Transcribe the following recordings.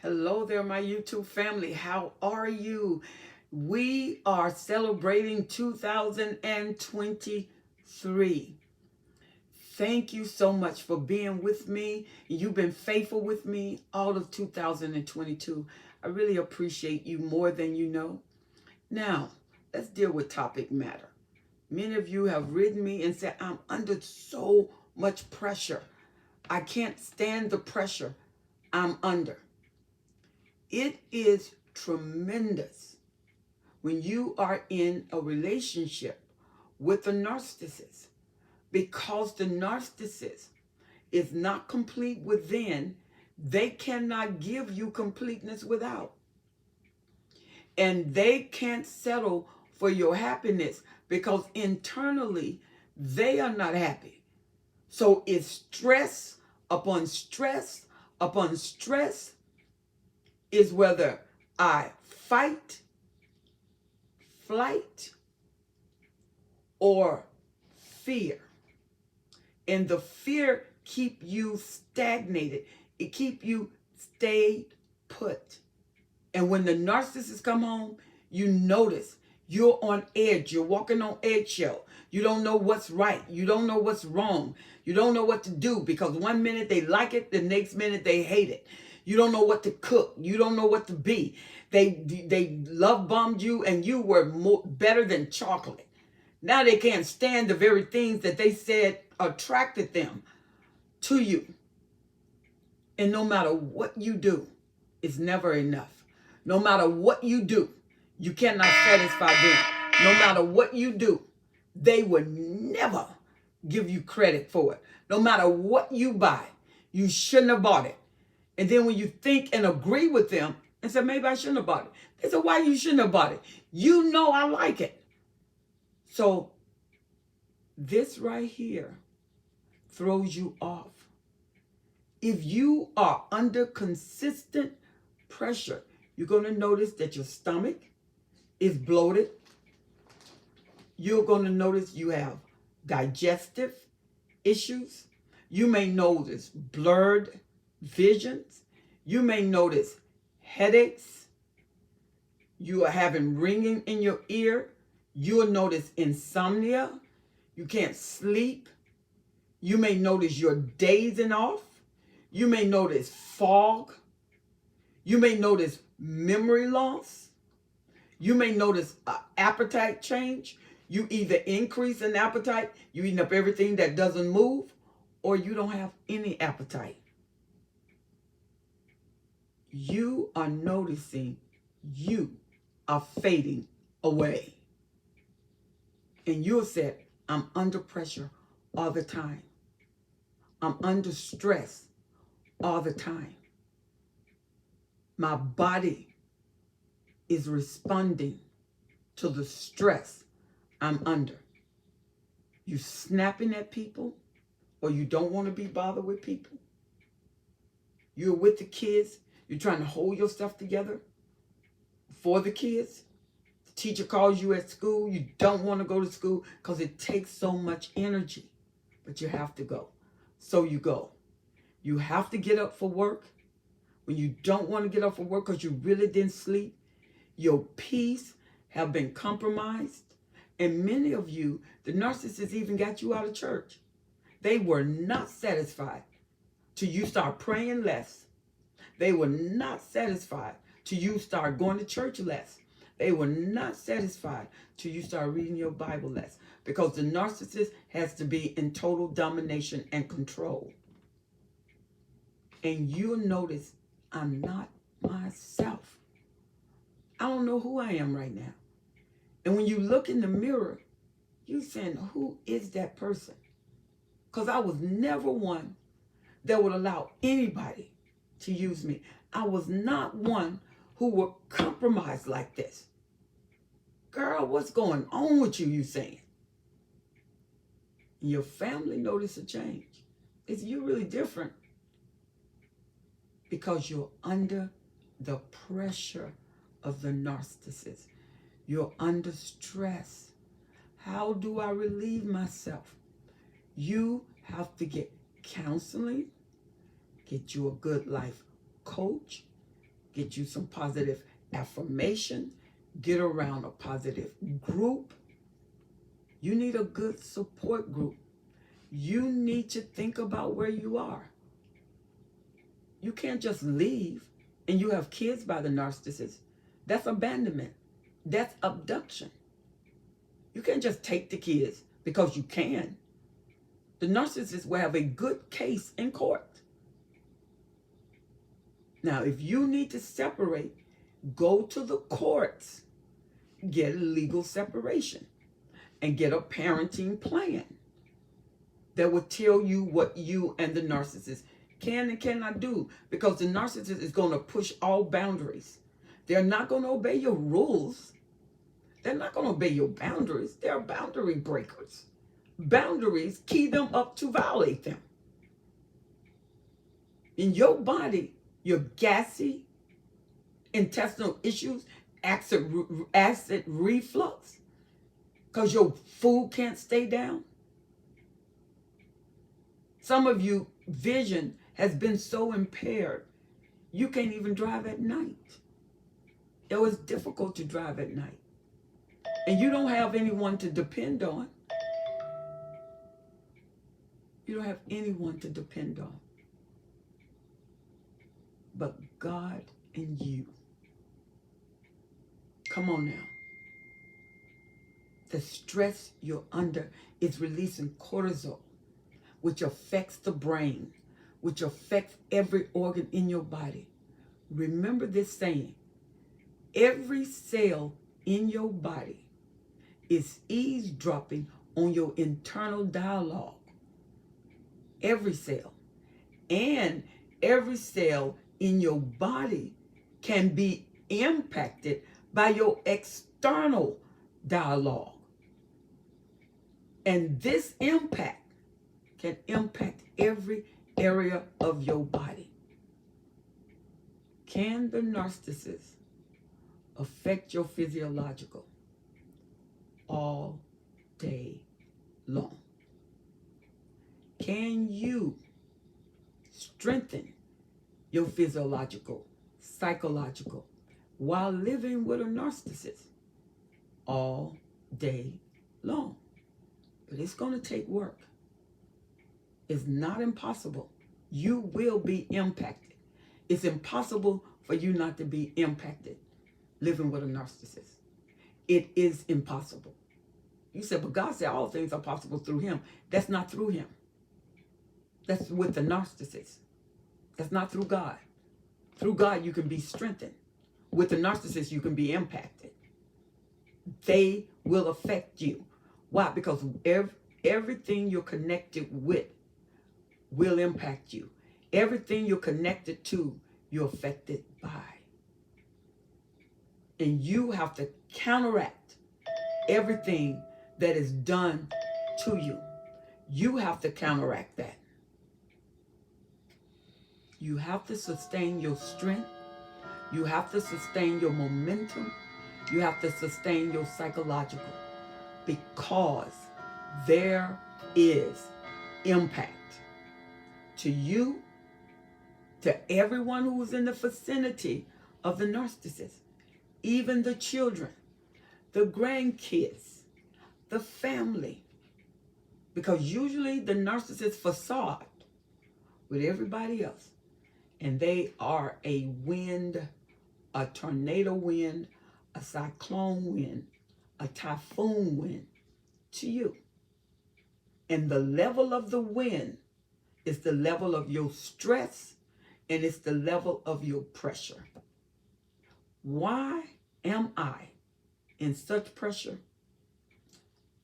Hello there, my YouTube family. How are you? We are celebrating 2023. Thank you so much for being with me. You've been faithful with me all of 2022. I really appreciate you more than you know. Now, let's deal with topic matter. Many of you have written me and said, I'm under so much pressure. I can't stand the pressure I'm under. It is tremendous when you are in a relationship with a narcissist, because the narcissist is not complete within. They cannot give you completeness without. And they can't settle for your happiness because internally they are not happy. So it's stress upon stress upon stress. Is whether I fight, flight, or fear. And the fear keep you stagnated. It keep you stay put. And when the narcissists come home, you notice you're on edge. You're walking on eggshell. You don't know what's right. You don't know what's wrong. You don't know what to do because one minute they like it, the next minute they hate it. You don't know what to cook. You don't know what to be. They love bombed you and you were better than chocolate. Now they can't stand the very things that they said attracted them to you. And no matter what you do, it's never enough. No matter what you do, you cannot satisfy them. No matter what you do, they will never give you credit for it. No matter what you buy, you shouldn't have bought it. And then when you think and agree with them and say, maybe I shouldn't have bought it. They say, why you shouldn't have bought it? You know I like it. So this right here throws you off. If you are under consistent pressure, you're going to notice that your stomach is bloated. You're going to notice you have digestive issues. You may notice blurred visions. You may notice headaches. You are having ringing in your ear. You'll notice insomnia. You can't sleep. You may notice you're dazing off. You may notice fog. You may notice memory loss. You may notice appetite change. You either increase in appetite, you eating up everything that doesn't move, or you don't have any appetite. You are noticing you are fading away. And you'll say, I'm under pressure all the time. I'm under stress all the time. My body is responding to the stress I'm under. You snapping at people, or you don't want to be bothered with people. You're with the kids. You're trying to hold yourself together for the kids. The teacher calls you at school. You don't want to go to school because it takes so much energy. But you have to go. So you go. You have to get up for work. When you don't want to get up for work because you really didn't sleep, your peace have been compromised. And many of you, the narcissists even got you out of church. They were not satisfied till you start praying less. They were not satisfied till you start going to church less. They were not satisfied till you start reading your Bible less. Because the narcissist has to be in total domination and control. And you'll notice I'm not myself. I don't know who I am right now. And when you look in the mirror, you're saying, who is that person? Because I was never one that would allow anybody to use me. I was not one who would compromise like this. Girl, what's going on with you, you saying? Your family noticed a change. You're really different because you're under the pressure of the narcissist. You're under stress. How do I relieve myself? You have to get counseling, get you a good life coach, Get you some positive affirmation. Get around a positive group. You need a good support group. You need to think about where you are. You can't just leave and you have kids by the narcissist. That's abandonment. That's abduction. You can't just take the kids because you can. The narcissist will have a good case in court. Now, if you need to separate, go to the courts, get a legal separation, and get a parenting plan that will tell you what you and the narcissist can and cannot do, because the narcissist is going to push all boundaries. They're not going to obey your rules. They're not going to obey your boundaries. They're boundary breakers. Boundaries key them up to violate them. In your body, your gassy, intestinal issues, acid reflux, because your food can't stay down. Some of you, vision has been so impaired, you can't even drive at night. It was difficult to drive at night. And you don't have anyone to depend on. You don't have anyone to depend on but God and you. Come on now. The stress you're under is releasing cortisol, which affects the brain, which affects every organ in your body. Remember this saying: every cell in your body is eavesdropping on your internal dialogue. Every cell. And every cell in your body can be impacted by your external dialogue. And this impact can impact every area of your body. Can the narcissist affect your physiological? All day long. Can you strengthen your physiological, psychological, while living with a narcissist? All day long. But it's going to take work. It's not impossible. You will be impacted. It's impossible for you not to be impacted living with a narcissist. It is impossible. You said, but God said all things are possible through him. That's not through him. That's with the narcissist. That's not through God. Through God, you can be strengthened. With the narcissist, you can be impacted. They will affect you. Why? Because everything you're connected with will impact you. Everything you're connected to, you're affected by. And you have to counteract everything that is done to you. You have to counteract that. You have to sustain your strength. You have to sustain your momentum. You have to sustain your psychological, because there is impact to you, to everyone who is in the vicinity of the narcissist, even the children, the grandkids, the family. Because usually the narcissist facade with everybody else, and they are a wind, a tornado wind, a cyclone wind, a typhoon wind to you. And the level of the wind is the level of your stress, and it's the level of your pressure. Why am I in such pressure?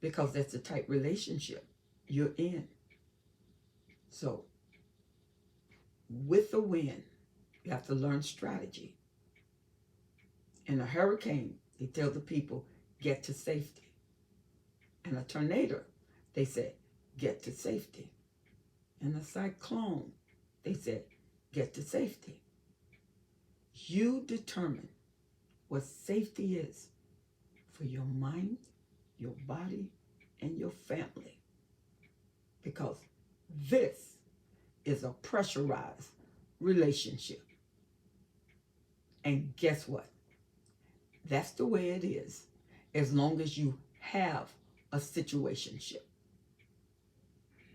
Because that's the type of relationship you're in. So, with the wind, you have to learn strategy. In a hurricane, they tell the people, get to safety. In a tornado, they said, get to safety. In a cyclone, they said, get to safety. You determine what safety is for your mind, your body, and your family. Because this is a pressurized relationship. And guess what? That's the way it is. As long as you have a situationship.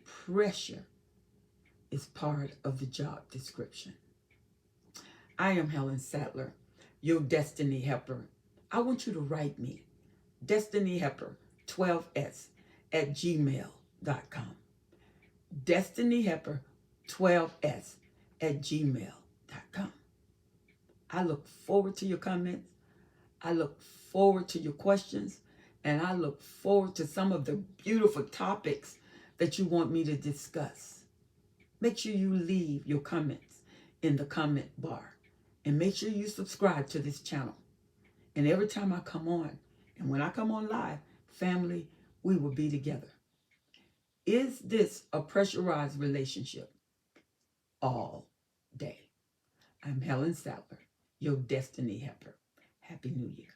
Pressure is part of the job description. I am Helen Sattler, your destiny helper. I want you to write me, Destiny Helper 12s at gmail.com. Destiny Helper 12s at gmail.com. I look forward to your comments. I look forward to your questions. And I look forward to some of the beautiful topics that you want me to discuss. Make sure you leave your comments in the comment bar. And make sure you subscribe to this channel. And every time I come on, and when I come on live, family, we will be together. Is this a pressurized relationship? All day. I'm Helen Sattler, your destiny helper. Happy New Year.